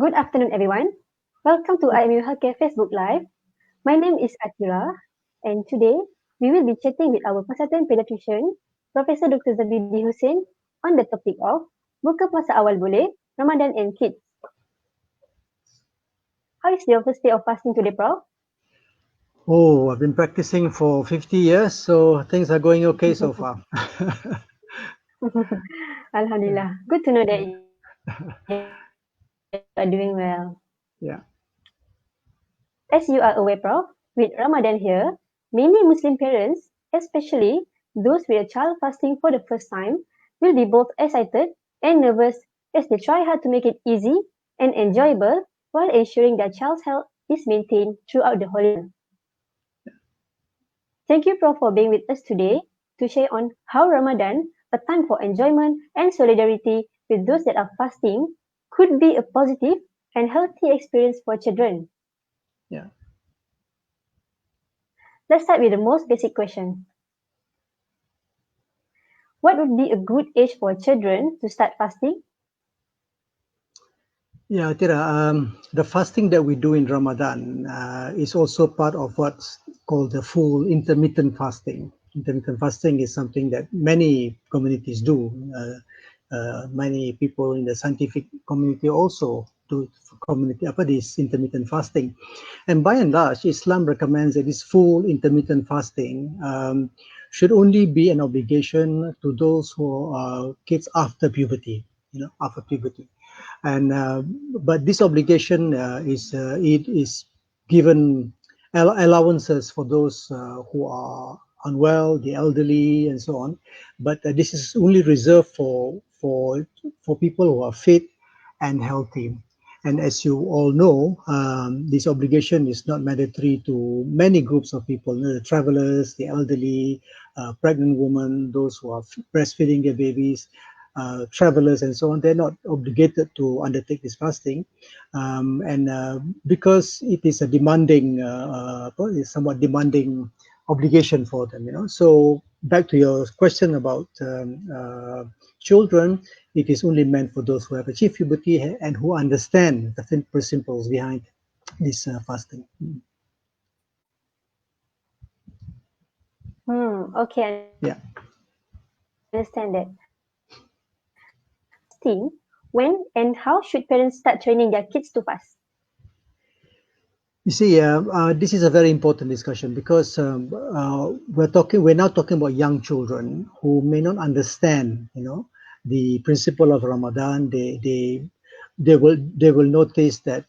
Good afternoon, everyone. Welcome to IMU Healthcare Facebook Live. My name is Atira, and today we will be chatting with our consultant pediatrician, Professor Dr. Zabidi Hussin, on the topic of buka puasa awal boleh, Ramadan and kids. How is your first day of fasting today, Prof? Oh, I've been practicing for 50 years, so things are going okay so far. Alhamdulillah. Good to know that you are doing well. Yeah. As you are aware, Prof, with Ramadan here, many Muslim parents, especially those with a child fasting for the first time, will be both excited and nervous as they try hard to make it easy and enjoyable while ensuring their child's health is maintained throughout the holiday. Thank you, Prof, for being with us today to share on how Ramadan, a time for enjoyment and solidarity with those that are fasting, could be a positive and healthy experience for children. Yeah. Let's start with the most basic question. What would be a good age for children to start fasting? Yeah, Tira, the fasting that we do in Ramadan is also part of what's called the full intermittent fasting. Intermittent fasting is something that many communities do. Many people in the scientific community also do this intermittent fasting. And by and large, Islam recommends that this full intermittent fasting should only be an obligation to those who are kids after puberty, after puberty. And but this obligation it is given allowances for those who are unwell, the elderly, and so on. But this is only reserved for people who are fit and healthy. And as you all know, this obligation is not mandatory to many groups of people, the travelers, the elderly, pregnant women, those who are breastfeeding their babies, travelers, and so on. They're not obligated to undertake this fasting. And because it is a demanding, somewhat demanding obligation for them, So back to your question about children, it is only meant for those who have achieved puberty and who understand the principles behind this fasting. Okay, I Yeah. understand that. Fasting, when and how should parents start training their kids to fast? You see, this is a very important discussion because we're now talking about young children who may not understand, the principle of Ramadan. They will notice that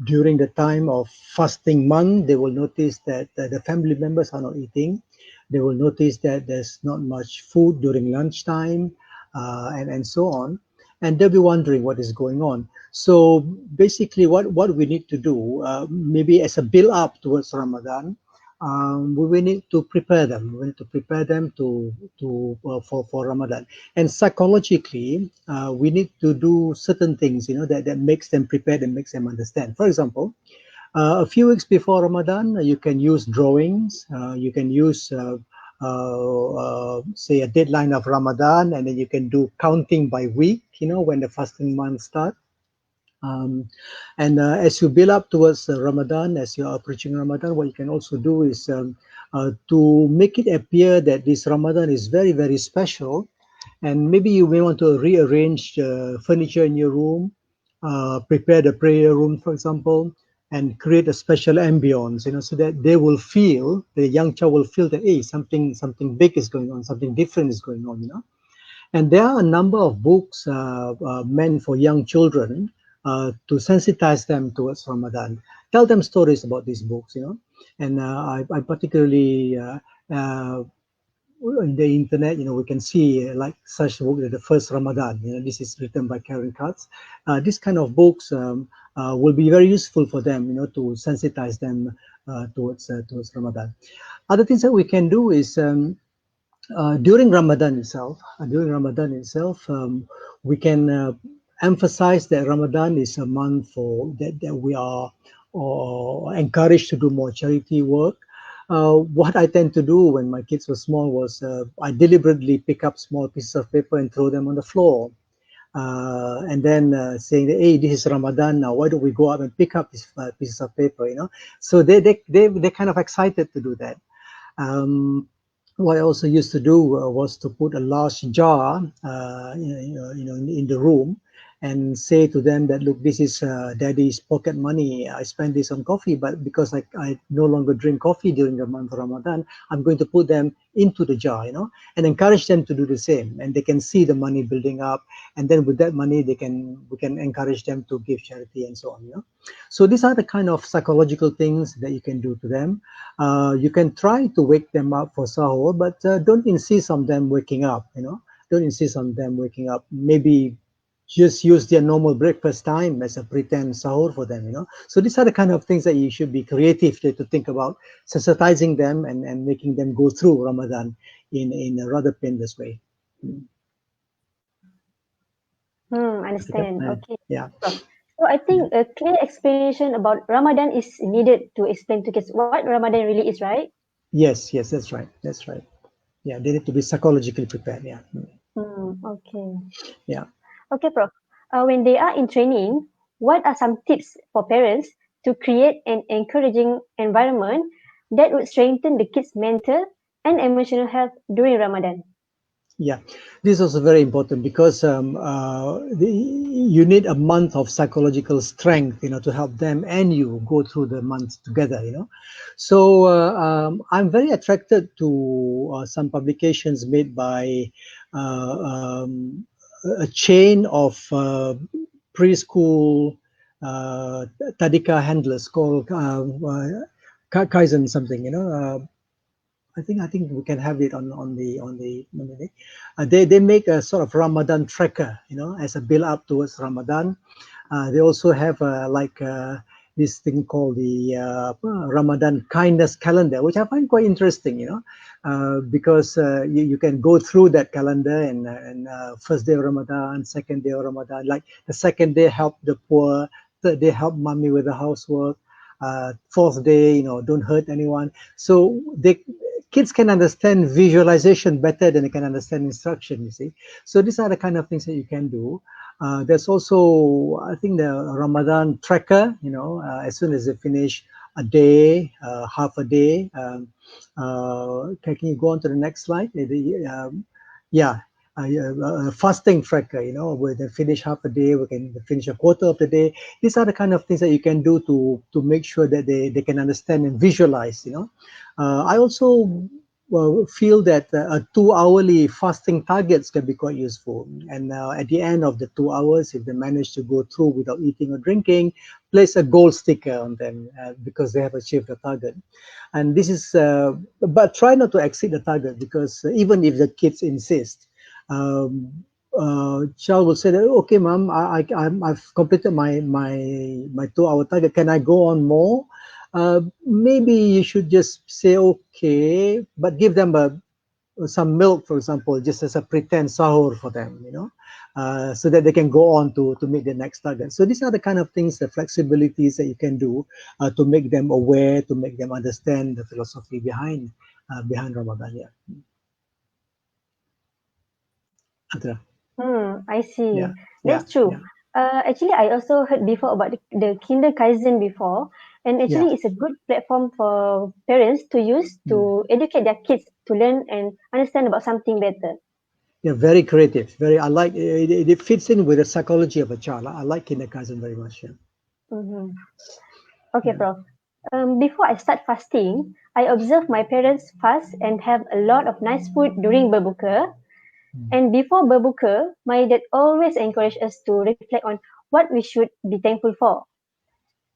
during the time of fasting month, they will notice that the family members are not eating. They will notice that there's not much food during lunchtime, and so on, and they'll be wondering what is going on. So basically, what we need to do, maybe as a build up towards Ramadan, we need to prepare them. We need to prepare them for Ramadan, and psychologically, we need to do certain things, that makes them prepared and makes them understand. For example, a few weeks before Ramadan, you can use drawings. You can use, say, a deadline of Ramadan, and then you can do counting by week. When the fasting month starts. And as you build up towards Ramadan, as you are approaching Ramadan, what you can also do is to make it appear that this Ramadan is very, very special. And maybe you may want to rearrange furniture in your room, prepare the prayer room, for example, and create a special ambience, so that the young child will feel that, hey, something big is going on, something different is going on, And there are a number of books meant for young children to sensitize them towards Ramadan. Tell them stories about these books, And I particularly in the internet, we can see like such book, the first Ramadan. This is written by Karen Katz. This kind of books will be very useful for them, to sensitize them towards Ramadan. Other things that we can do is during Ramadan itself. We can emphasize that Ramadan is a month for that we are encouraged to do more charity work. What I tend to do when my kids were small was I deliberately pick up small pieces of paper and throw them on the floor. and then saying that, hey, this is Ramadan now, why don't we go up and pick up these pieces of paper, so they're kind of excited to do that. What I also used to do was to put a large jar in the room and say to them that, look, this is daddy's pocket money. I spend this on coffee, but because I no longer drink coffee during the month of Ramadan, I'm going to put them into the jar, and encourage them to do the same. And they can see the money building up. And then with that money, we can encourage them to give charity and so on, So these are the kind of psychological things that you can do to them. You can try to wake them up for sahur, but don't insist on them waking up, Don't insist on them waking up. Maybe just use their normal breakfast time as a pretend sahur for them, So these are the kind of things that you should be creative to think about, sensitizing them and making them go through Ramadan in a rather painless way. Understand. Okay. Yeah. So I think a clear explanation about Ramadan is needed to explain to kids what Ramadan really is, right? Yes, that's right. That's right. Yeah, they need to be psychologically prepared. Yeah. Okay. Yeah. Okay, Prof. When they are in training, what are some tips for parents to create an encouraging environment that would strengthen the kids' mental and emotional health during Ramadan? Yeah, this is also very important because you need a month of psychological strength, to help them and you go through the months together, So I'm very attracted to some publications made by a chain of preschool tadika handlers called Kaizen something, I think we can have it on the they make a sort of Ramadan tracker, as a build up towards Ramadan. They also have this thing called the Ramadan kindness calendar, which I find quite interesting, because you can go through that calendar and first day of Ramadan, second day of Ramadan, like the second day help the poor, third day help mommy with the housework, fourth day, don't hurt anyone. So kids can understand visualization better than they can understand instruction, you see. So these are the kind of things that you can do. There's also, I think, the Ramadan tracker, as soon as they finish a day, half a day. Can you go on to the next slide? Yeah, fasting tracker, where they finish half a day, we can finish a quarter of the day. These are the kind of things that you can do to make sure that they can understand and visualize, I also feel that 2-hourly fasting targets can be quite useful. And at the end of the 2 hours, if they manage to go through without eating or drinking, place a gold sticker on them because they have achieved the target. And this is, but try not to exceed the target, because even if the kids insist, child will say that, okay, mom, I've completed my 2-hour target. Can I go on more? Maybe you should just say okay, but give them some milk, for example, just as a pretend sahur for them, so that they can go on to meet the next target. So these are the kind of things, the flexibilities that you can do to make them aware, to make them understand the philosophy behind Ramadan. Yeah. Andra. I see. Yeah, yeah, That's true. yeah, Actually, I also heard before about the Kinder Kaizen before, and yeah. actually, it's a good platform for parents to use Mm. to educate their kids to learn and understand about something better. Yeah, very creative. I like it. It fits in with the psychology of a child. I like kindergarten very much. Yeah. hmm Okay, Yeah. Prof. Before I start fasting, I observe my parents fast and have a lot of nice food during berbuka. Mm. And before berbuka, my dad always encouraged us to reflect on what we should be thankful for.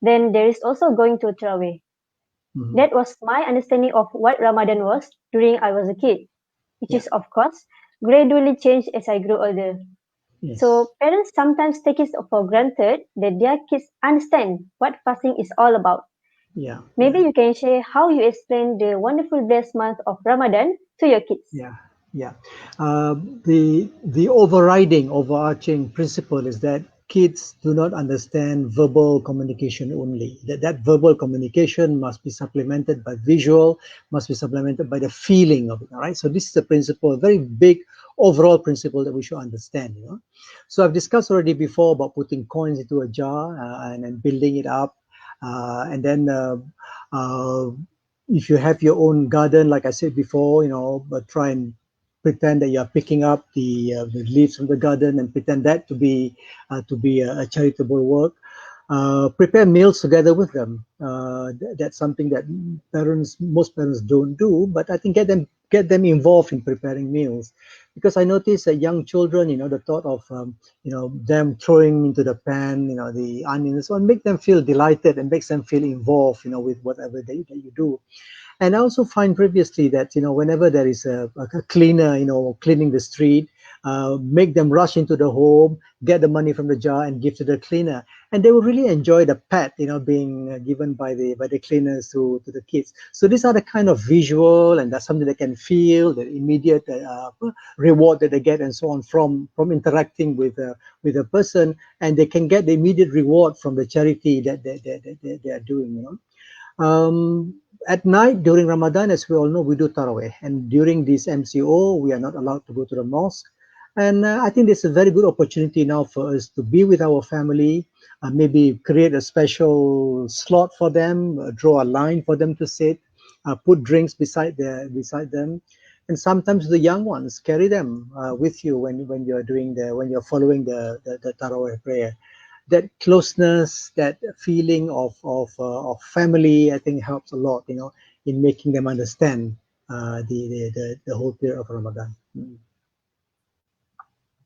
Then there is also going to Tarawih. Mhm. That was my understanding of what Ramadan was during I was a kid, which Yeah. is of course gradually changed as I grew older. Yes. So parents sometimes take it for granted that their kids understand what fasting is all about. Yeah. Maybe Yeah. you can share how you explain the wonderful blessed month of Ramadan to your kids. Yeah. Yeah. The overarching principle is that kids do not understand verbal communication only. That verbal communication must be supplemented by visual, must be supplemented by the feeling of it. All right. So this is the principle, a very big overall principle that we should understand. So I've discussed already before about putting coins into a jar and then building it up, and then uh, if you have your own garden, like I said before, but try and pretend that you are picking up the leaves from the garden and pretend that to be a charitable work. Prepare meals together with them. That's something that most parents don't do, but I think get them involved in preparing meals, because I notice that young children, the thought of them throwing into the pan, the onions, so make them feel delighted and makes them feel involved, with whatever that you do. And I also find previously that, whenever there is a cleaner, cleaning the street, make them rush into the home, get the money from the jar and give to the cleaner. And they will really enjoy the pat, being given by the cleaners to the kids. So these are the kind of visual, and that's something they can feel, the immediate reward that they get and so on from interacting with a person, and they can get the immediate reward from the charity that they are doing. At night during Ramadan, as we all know, we do Taraweh. And during this MCO, we are not allowed to go to the mosque. And I think it's a very good opportunity now for us to be with our family, maybe create a special slot for them, draw a line for them to sit, put drinks beside them. And sometimes the young ones carry them with you when you're following the Taraweh prayer. That closeness, that feeling of family, I think helps a lot, in making them understand the whole period of Ramadan.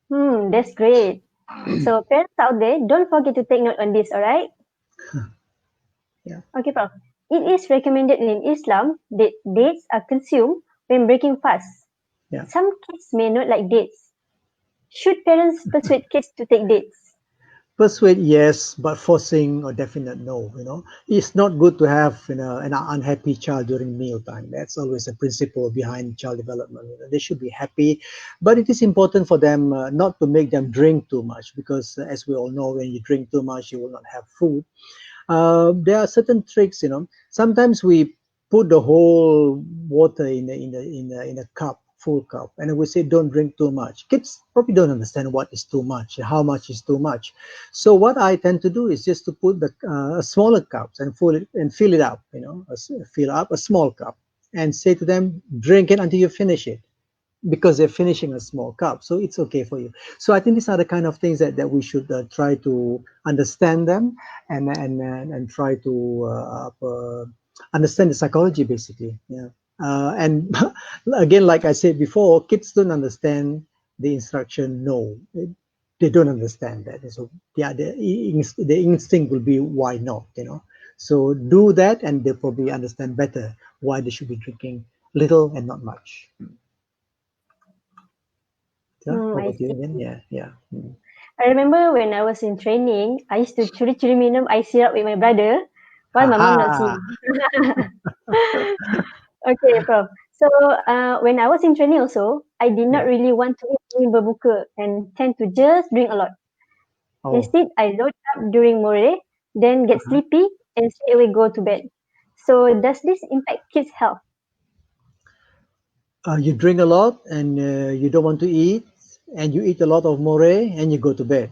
That's great. So parents out there, don't forget to take note on this, alright? Yeah. Okay, Prof. It is recommended in Islam that dates are consumed when breaking fast. Yeah. Some kids may not like dates. Should parents persuade kids to take dates? Persuade, yes, but forcing or definite no. It's not good to have an unhappy child during mealtime. That's always a principle behind child development. They should be happy, but it is important for them not to make them drink too much, because as we all know, when you drink too much, you will not have food. There are certain tricks. Sometimes we put the whole water in a cup, full cup, and we say don't drink too much. Kids probably don't understand what is too much, how much is too much. So what I tend to do is just to put the smaller cups and fill it up. Fill up a small cup and say to them, drink it until you finish it, because they're finishing a small cup, so it's okay for you. So I think these are the kind of things that we should try to understand them, and try to understand the psychology, basically. Yeah. And again, like I said before, kids don't understand the instruction no. They don't understand that. So yeah, the instinct will be why not, so do that and they'll probably understand better why they should be drinking little and not much. Yeah, how I about you see. again? Yeah. I remember when I was in training, I used to curi-curi minum ice syrup with my brother while my mom not Haha. seeing. Okay, Prof. So when I was in training also, I did not Yeah. really want to eat during berbuka and tend to just drink a lot. Oh. Instead, I load up during more, then get Uh-huh. sleepy and straight away go to bed. So does this impact kids' health? You drink a lot and you don't want to eat, and you eat a lot of more and you go to bed.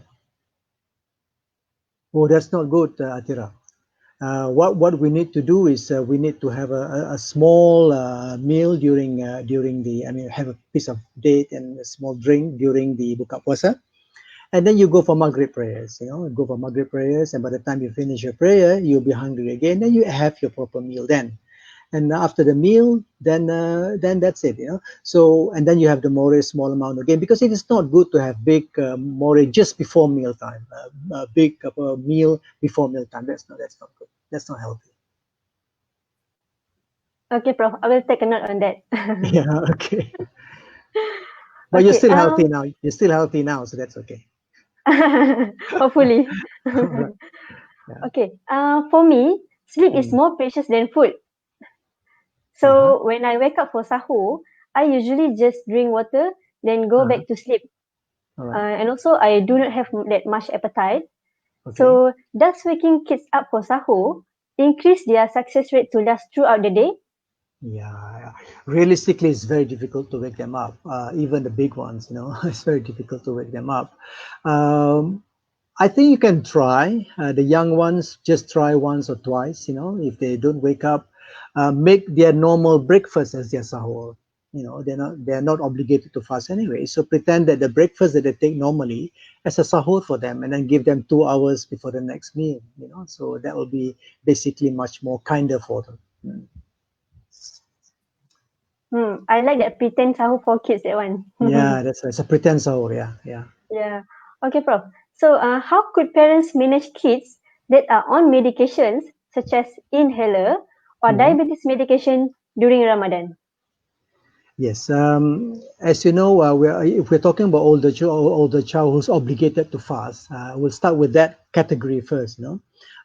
Oh, that's not good, Atira. What we need to do is we need to have a small meal during the. I mean, have a piece of date and a small drink during the buka puasa, and then you go for Maghrib prayers. Go for Maghrib prayers, and by the time you finish your prayer, you'll be hungry again. Then you have your proper meal then. And after the meal, then that's it. So, and then you have the more small amount again, because it is not good to have big more just before mealtime. A big meal before mealtime. That's not good. That's not healthy. Okay, Prof. I will take a note on that. Yeah. Okay. But you're Okay. still healthy now. You're still healthy now, so that's okay. Hopefully. All right. Yeah. Okay. For me, sleep is Mm. more precious than food. Uh-huh. So when I wake up for sahur, I usually just drink water, then go Uh-huh. back to sleep. All right. And also, I do not have that much appetite. Okay. So does waking kids up for sahur increase their success rate to last throughout the day? Yeah, realistically, it's very difficult to wake them up. Even the big ones, it's very difficult to wake them up. Um, I think you can try. The young ones, just try once or twice. If they don't wake up, make their normal breakfast as their sahur. They're not obligated to fast anyway. So pretend that the breakfast that they take normally as a sahur for them, and then give them 2 hours before the next meal. So that will be basically much more kinder for them. Mm. I like that pretend sahur for kids, that one. Yeah, that's a pretend sahur. Yeah, yeah. Yeah. Okay, Prof. So, how could parents manage kids that are on medications such as inhaler or Mhm. diabetes medication during Ramadan? Yes, as you know, if we're talking about older child who's obligated to fast, we'll start with that category first.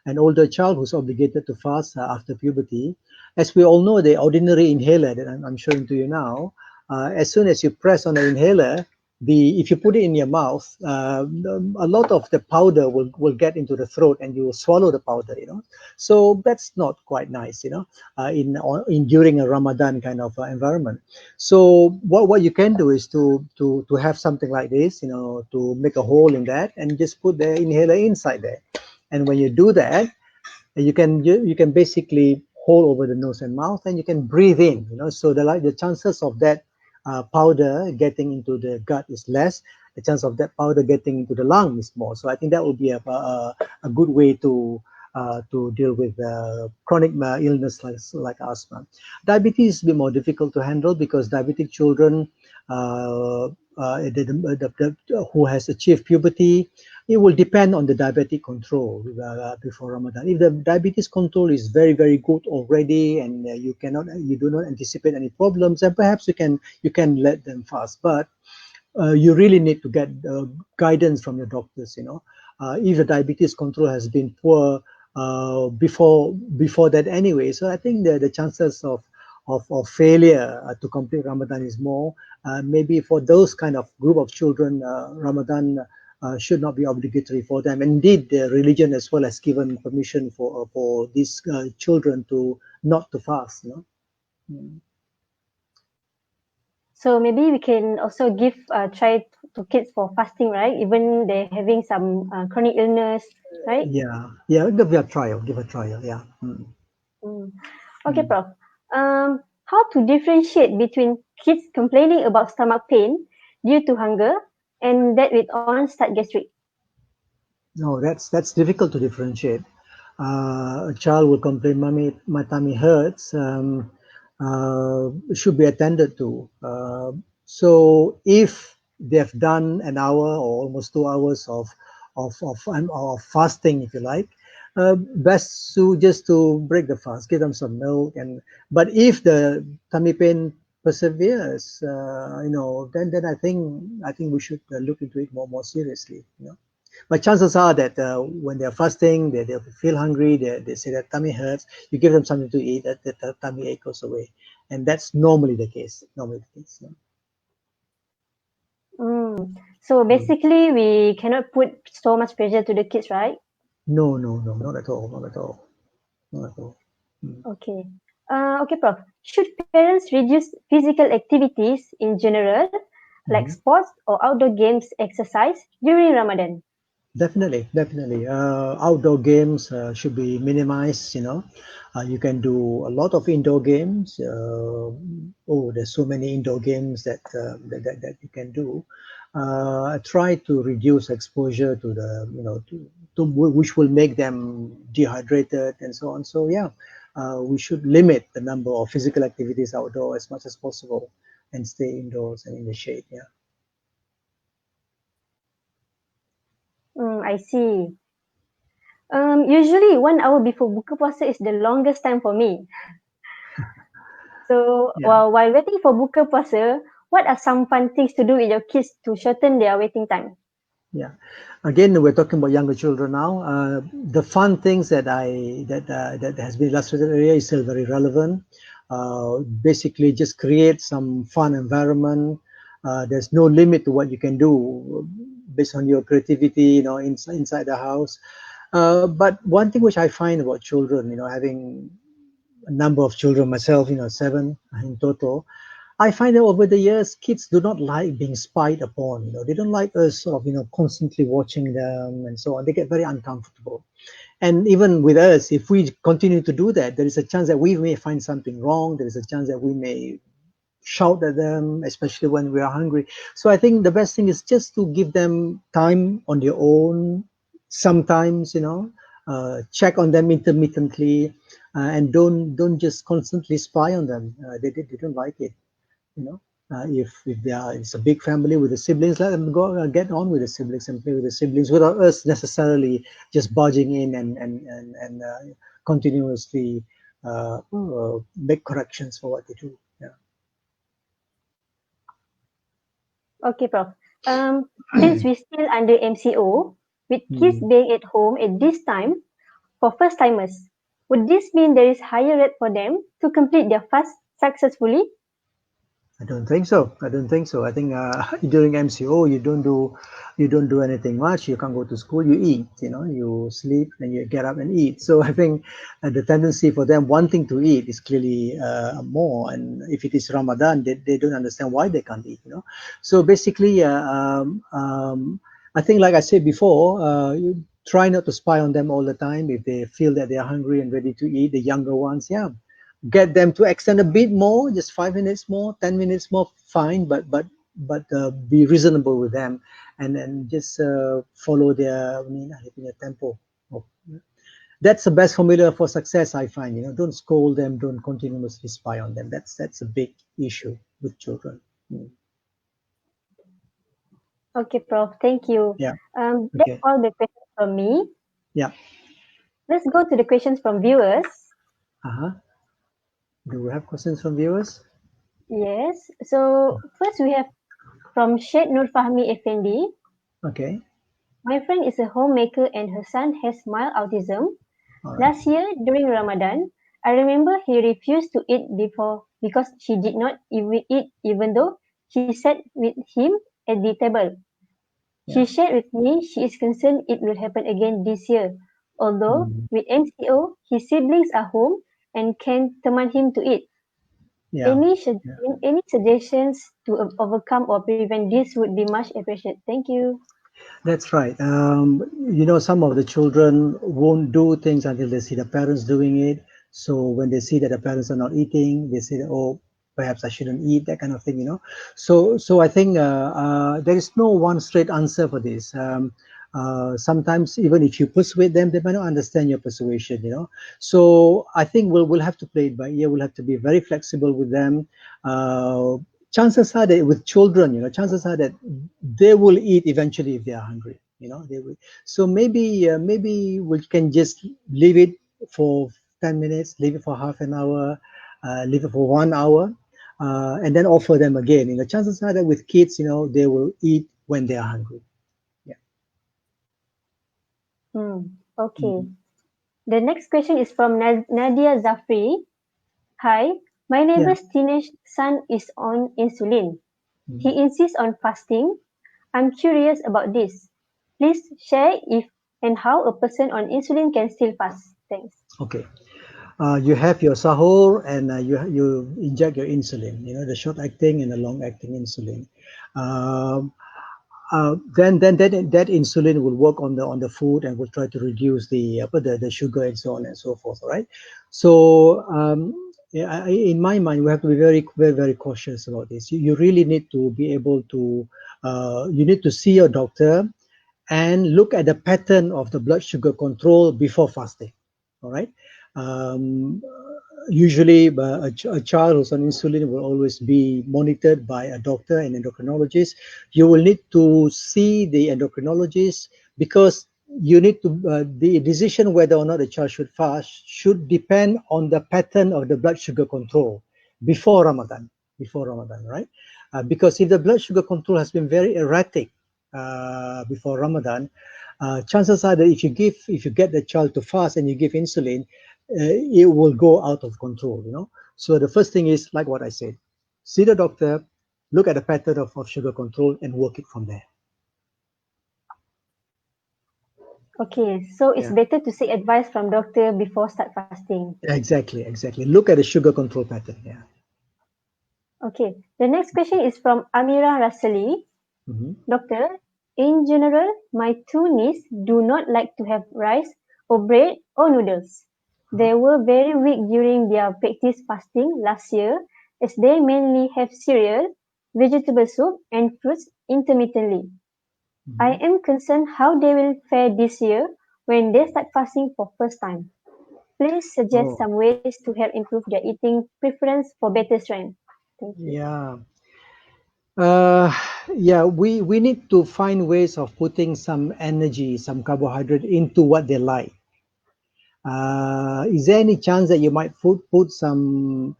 An older child who's obligated to fast after puberty. As we all know, the ordinary inhaler that I'm showing to you now, as soon as you press on the inhaler, if you put it in your mouth, a lot of the powder will get into the throat, and you will swallow the powder. So that's not quite nice. In during a Ramadan kind of environment. So what you can do is to have something like this, to make a hole in that and just put the inhaler inside there. And when you do that, you can basically hold over the nose and mouth, and you can breathe in. So the chances of that powder getting into the gut is less. The chance of that powder getting into the lung is more. So I think that would be a good way to deal with chronic illness like asthma. Diabetes is a bit more difficult to handle because diabetic children who has achieved puberty, it will depend on the diabetic control before Ramadan. If the diabetes control is very, very good already, and you do not anticipate any problems, then perhaps you can let them fast. But you really need to get guidance from your doctors. If the diabetes control has been poor before that anyway, so I think the chances of failure to complete Ramadan is more. Maybe for those kind of group of children, Ramadan should not be obligatory for them. Indeed, the religion as well has given permission for these children to not to fast. Mm. So maybe we can also give try to kids for fasting, right? Even they're having some chronic illness, right? Yeah, give a trial. Yeah. Mm. Mm. Okay, Mm. Prof. How to differentiate between kids complaining about stomach pain due to hunger and that with onset gastric? No, that's difficult to differentiate. A child will complain, "Mommy, my tummy hurts." Should be attended to. So if they've done an hour or almost 2 hours of fasting, if you like, best to just to break the fast, give them some milk. But if the tummy pain perseveres, then I think we should look into it more seriously. But chances are that when they're fasting, they feel hungry, they say that tummy hurts, you give them something to eat, that the tummy ache goes away. And that's normally the case. Normally the case. Yeah. So Mm. basically, we cannot put so much pressure to the kids, right? No, no, no, not at all. Not at all. Not at all. Mm. Okay. Okay, Prof. Should parents reduce physical activities in general, like Mhm. sports or outdoor games, exercise during Ramadan? Definitely, definitely. Outdoor games should be minimized. You can do a lot of indoor games. There's so many indoor games that you can do. Try to reduce exposure to which will make them dehydrated and so on. So yeah, we should limit the number of physical activities outdoor as much as possible, and stay indoors and in the shade. Yeah. I see. Usually 1 hour before buka puasa is the longest time for me. So Yeah. while waiting for buka puasa, what are some fun things to do with your kids to shorten their waiting time? Yeah. Again, we're talking about younger children now. The fun things that has been illustrated earlier is still very relevant. Basically, just create some fun environment. There's no limit to what you can do based on your creativity, inside the house. But one thing which I find about children, having a number of children myself, 7 in total. I find that over the years, kids do not like being spied upon. They don't like us sort of, constantly watching them and so on. They get very uncomfortable. And even with us, if we continue to do that, there is a chance that we may find something wrong. There is a chance that we may shout at them, especially when we are hungry. So I think the best thing is just to give them time on their own. Sometimes, check on them intermittently, and don't just constantly spy on them. They don't like it. You know, if it's a big family with the siblings, let them go get on with the siblings and play with the siblings without us necessarily just barging in and continuously make corrections for what they do. Yeah. Okay, Prof. Since we're still under MCO, with kids Hmm. being at home at this time for first timers, would this mean there is higher rate for them to complete their fast successfully? I don't think so. I don't think so. I think during MCO you don't do anything much. You can't go to school. You eat. You sleep and you get up and eat. So I think the tendency for them wanting to eat is clearly more. And if it is Ramadan, they don't understand why they can't eat. So basically, I think like I said before, you try not to spy on them all the time. If they feel that they are hungry and ready to eat, the younger ones, yeah, get them to extend a bit more, just 5 minutes more, 10 minutes more, fine, but be reasonable with them, and just follow their tempo. Oh, that's the best formula for success, I find. Don't scold them, don't continuously spy on them. That's a big issue with children. Mm. Okay, Prof. Thank you. Yeah. That's Okay. all the questions from me. Yeah. Let's go to the questions from viewers. Uh-huh. Do we have questions from viewers? Yes. So first we have from Syed Nur Fahmi Effendi. Okay. My friend is a homemaker and her son has mild autism. All right. Last year during Ramadan, I remember he refused to eat before because she did not even eat even though she sat with him at the table. She Yeah. shared with me she is concerned it will happen again this year. Although Mm. with MCO, his siblings are home and can command him to eat. Yeah. Any suggestions to overcome or prevent this would be much appreciated. Thank you. That's right. Some of the children won't do things until they see the parents doing it. So when they see that the parents are not eating, they say, "Oh, perhaps I shouldn't eat," that kind of thing. So I think there is no one straight answer for this. Sometimes even if you persuade them, they might not understand your persuasion. So I think we'll have to play it by ear. We'll have to be very flexible with them. Uh, Chances are that with children, chances are that they will eat eventually if they are hungry. They will. So maybe we can just leave it for 10 minutes, leave it for half an hour, leave it for 1 hour, and then offer them again. Chances are that with kids, they will eat when they are hungry. Yeah. Okay. Mhm. The next question is from Nadia Zafri. Hi, my Yeah. neighbor's teenage son is on insulin. Mhm. He insists on fasting. I'm curious about this. Please share if and how a person on insulin can still fast. Thanks. Okay. You have your sahur and you inject your insulin. The short acting and the long acting insulin. Um, then that insulin will work on the food and will try to reduce the sugar and so on and so forth. All right. So yeah, in my mind, we have to be very very very cautious about this. You really need to be able to. You need to see your doctor and look at the pattern of the blood sugar control before fasting. All right. Um, Usually, a child who's on insulin will always be monitored by a doctor and endocrinologist. You will need to see the endocrinologist because you need to the decision whether or not the child should fast should depend on the pattern of the blood sugar control before Ramadan. Before Ramadan, right? Because if the blood sugar control has been very erratic before Ramadan, chances are that if you get the child to fast and you give insulin, it will go out of control. So the first thing is like what I said: see the doctor, look at the pattern of sugar control, and work it from there. Okay, so it's Yeah. better to seek advice from doctor before start fasting. Exactly. Look at the sugar control pattern. Yeah. Okay, the next question is from Amira Rasali. Hmm. Doctor, in general, my two niece do not like to have rice or bread or noodles. They were very weak during their practice fasting last year as they mainly have cereal, vegetable soup and fruits intermittently. I Hmm. am concerned how they will fare this year when they start fasting for first time. Please suggest Oh, some ways to help improve their eating preference for better strength. Thank you. yeah. Uh, yeah, we need to find ways of putting some energy, some carbohydrate into what they like. Is there any chance that you might put some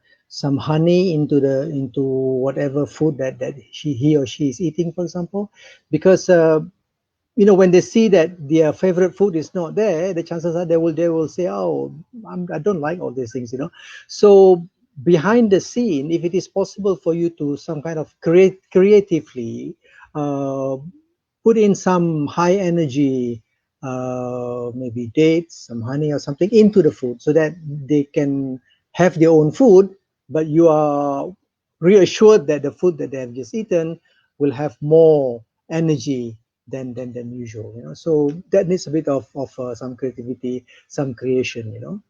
honey into whatever food that he or she is eating, for example? Because when they see that their favorite food is not there, the chances are they will say, "Oh, I don't like all these things," So behind the scene, if it is possible for you to some kind of creatively uh, put in some high energy, maybe dates, some honey or something into the food, so that they can have their own food, but you are reassured that the food that they have just eaten will have more energy than usual. So that needs a bit of some creativity, some creation.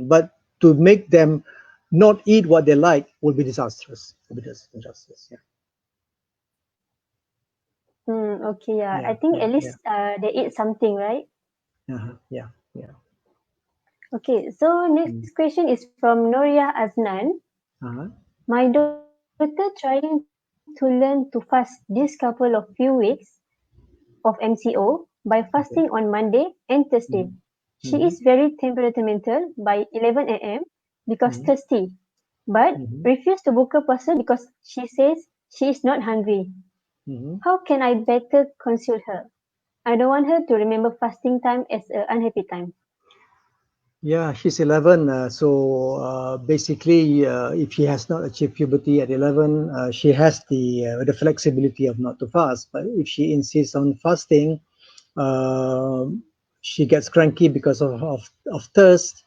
But to make them not eat what they like will be disastrous. Will be disastrous. Yeah. Okay, yeah. Yeah. I think Yeah. at Yeah. least they eat something, right? Yeah. Yeah. Okay, so next Mm. question is from Noria Aznan. Uh-huh. My daughter trying to learn to fast this couple of few weeks of MCO by fasting on Okay. Monday and Thursday. Mm-hmm. She is Mm-hmm. very temperamental by 11 a.m. because Mm-hmm. thirsty, but Mm-hmm. refused to book a puasa because she says she is not hungry. Mm-hmm. How can I better console her? I don't want her to remember fasting time as an unhappy time. Yeah, she's 11. So basically, if she has not achieved puberty at 11, she has the flexibility of not to fast. But if she insists on fasting, she gets cranky because of thirst.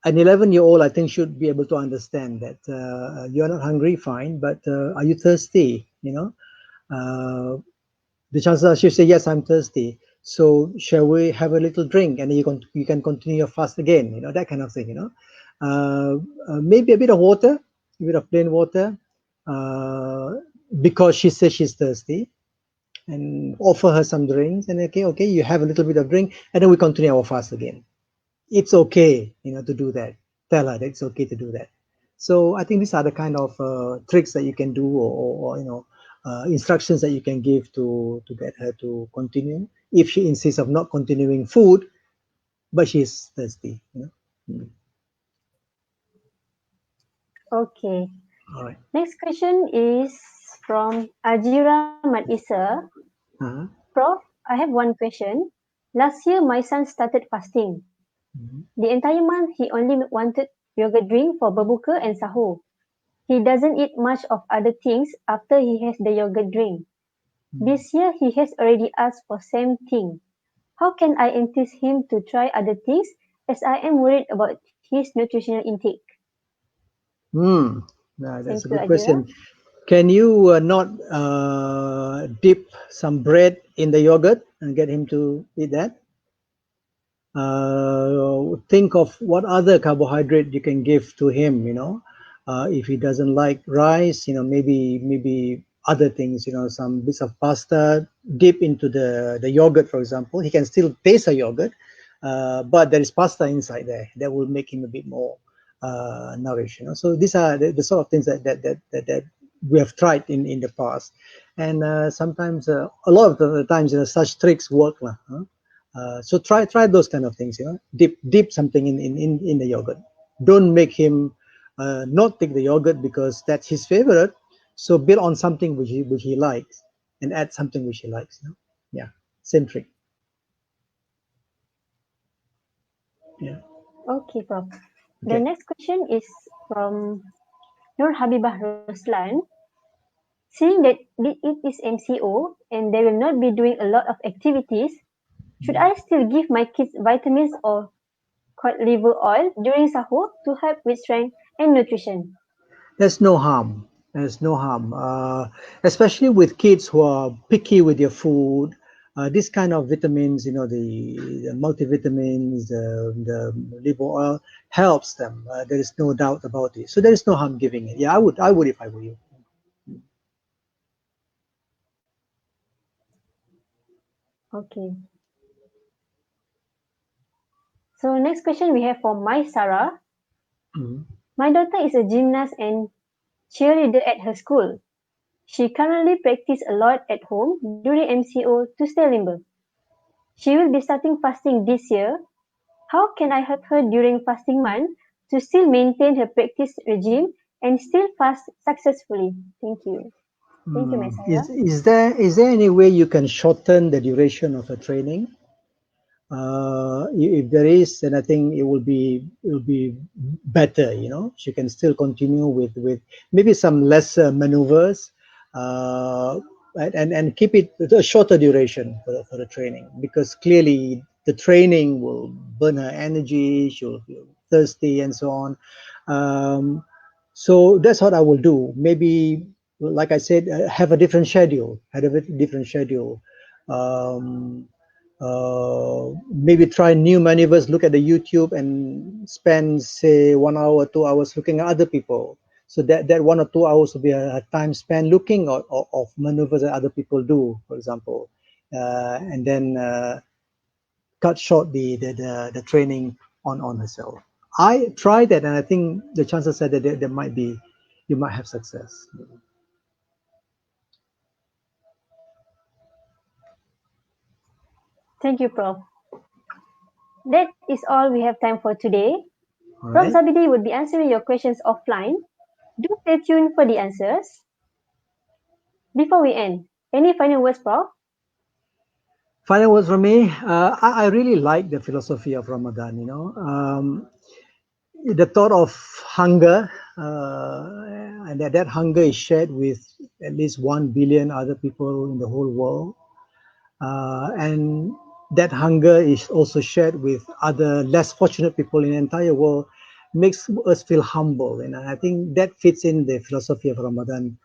An 11-year-old, I think, should be able to understand that you're not hungry, fine, but are you thirsty? Uh, the chances are she'll say, yes, I'm thirsty. So shall we have a little drink, and you can continue your fast again, that kind of thing. Uh, Maybe a bit of water, a bit of plain water, uh, because she says she's thirsty, and offer her some drinks, and okay, you have a little bit of drink, and then we continue our fast again. It's okay, to do that. Tell her that it's okay to do that. So I think these are the kind of tricks that you can do, or instructions that you can give to get her to continue. If she insists of not continuing food, but she's thirsty. Mm. Okay. All right. Next question is from Ajira Madisa. Uh-huh. Prof, I have one question. Last year, my son started fasting. Mhm. The entire month, he only wanted yogurt drink for berbuka and sahur. He doesn't eat much of other things after he has the yogurt drink. This year, he has already asked for same thing. How can I entice him to try other things as I am worried about his nutritional intake? Hmm. That's Thank a you, good Ajira. question. Can you not dip some bread in the yogurt and get him to eat that? Think of what other carbohydrate you can give to him. If he doesn't like rice, maybe other things, some bits of pasta, dip into the yogurt, for example. He can still taste a yogurt, but there is pasta inside there that will make him a bit more nourished. So these are the sort of things that we have tried in the past. And sometimes, a lot of the times, such tricks work lah, huh? So try those kind of things. Dip something in the yogurt. Don't make him not take the yogurt because that's his favorite. So build on something which he likes, and add something which he likes. Yeah, same trick. Yeah. Okay, Prof. The Okay. next question is from Nur Habibah Ruslan. Seeing that it is MCO and they will not be doing a lot of activities, Should I still give my kids vitamins or cod liver oil during sahur to help with strength and nutrition? There's no harm. There's no harm, especially with kids who are picky with their food. This kind of vitamins, the multivitamins, the liver oil helps them. There is no doubt about it. So there is no harm giving it. Yeah, I would if I were you. Okay. So next question we have for my Sarah. Mhm. My daughter is a gymnast and cheerleader at her school. She currently practices a lot at home during MCO to stay limber. She will be starting fasting this year. How can I help her during fasting month to still maintain her practice regime and still fast successfully? Thank you. Thank you, my Is Sarah. is there is there any way you can shorten the duration of a training? If there is, then I think it will be better. She can still continue with maybe some lesser maneuvers, uh, and keep it a shorter duration for the training, because clearly the training will burn her energy. She'll feel thirsty and so on. So that's what I will do. Maybe, like I said, have a different schedule. Have a different schedule. Um, Maybe try new maneuvers, look at the YouTube and spend, say, 1 hour, 2 hours looking at other people. So that 1 or 2 hours will be a time spent looking of maneuvers that other people do, for example, and then cut short the training on herself. I tried that, and I think the chances are that there might be, you might have success. Thank you, Prof. That is all we have time for today. All Prof. right. Zabidi would be answering your questions offline. Do stay tuned for the answers. Before we end, any final words, Prof? Final words from me. I really like the philosophy of Ramadan. The thought of hunger, and that hunger is shared with at least 1 billion other people in the whole world, and that hunger is also shared with other less fortunate people in the entire world, makes us feel humble, and I think that fits in the philosophy of Ramadan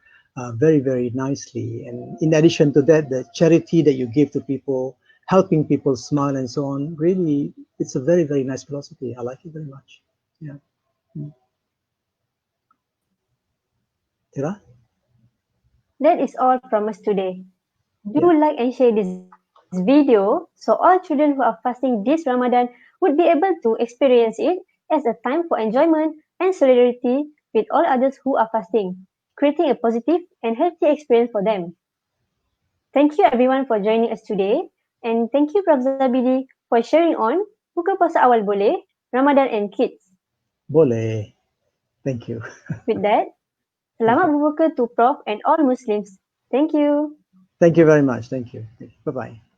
very, very nicely. And in addition to that, the charity that you give to people, helping people smile and so on, really, it's a very, very nice philosophy. I like it very much. Yeah. Mm. Tira? That is all from us today. Do Yeah. like and share this video so all children who are fasting this Ramadan would be able to experience it as a time for enjoyment and solidarity with all others who are fasting, creating a positive and healthy experience for them. Thank you everyone for joining us today, and thank you Prof. Zabidi for sharing on Buka Puasa Awal Boleh, Ramadan and Kids. Boleh. Thank you. With that, Thank selamat you. berbuka to Prof and all Muslims. Thank you. Thank you very much. Thank you. Bye bye.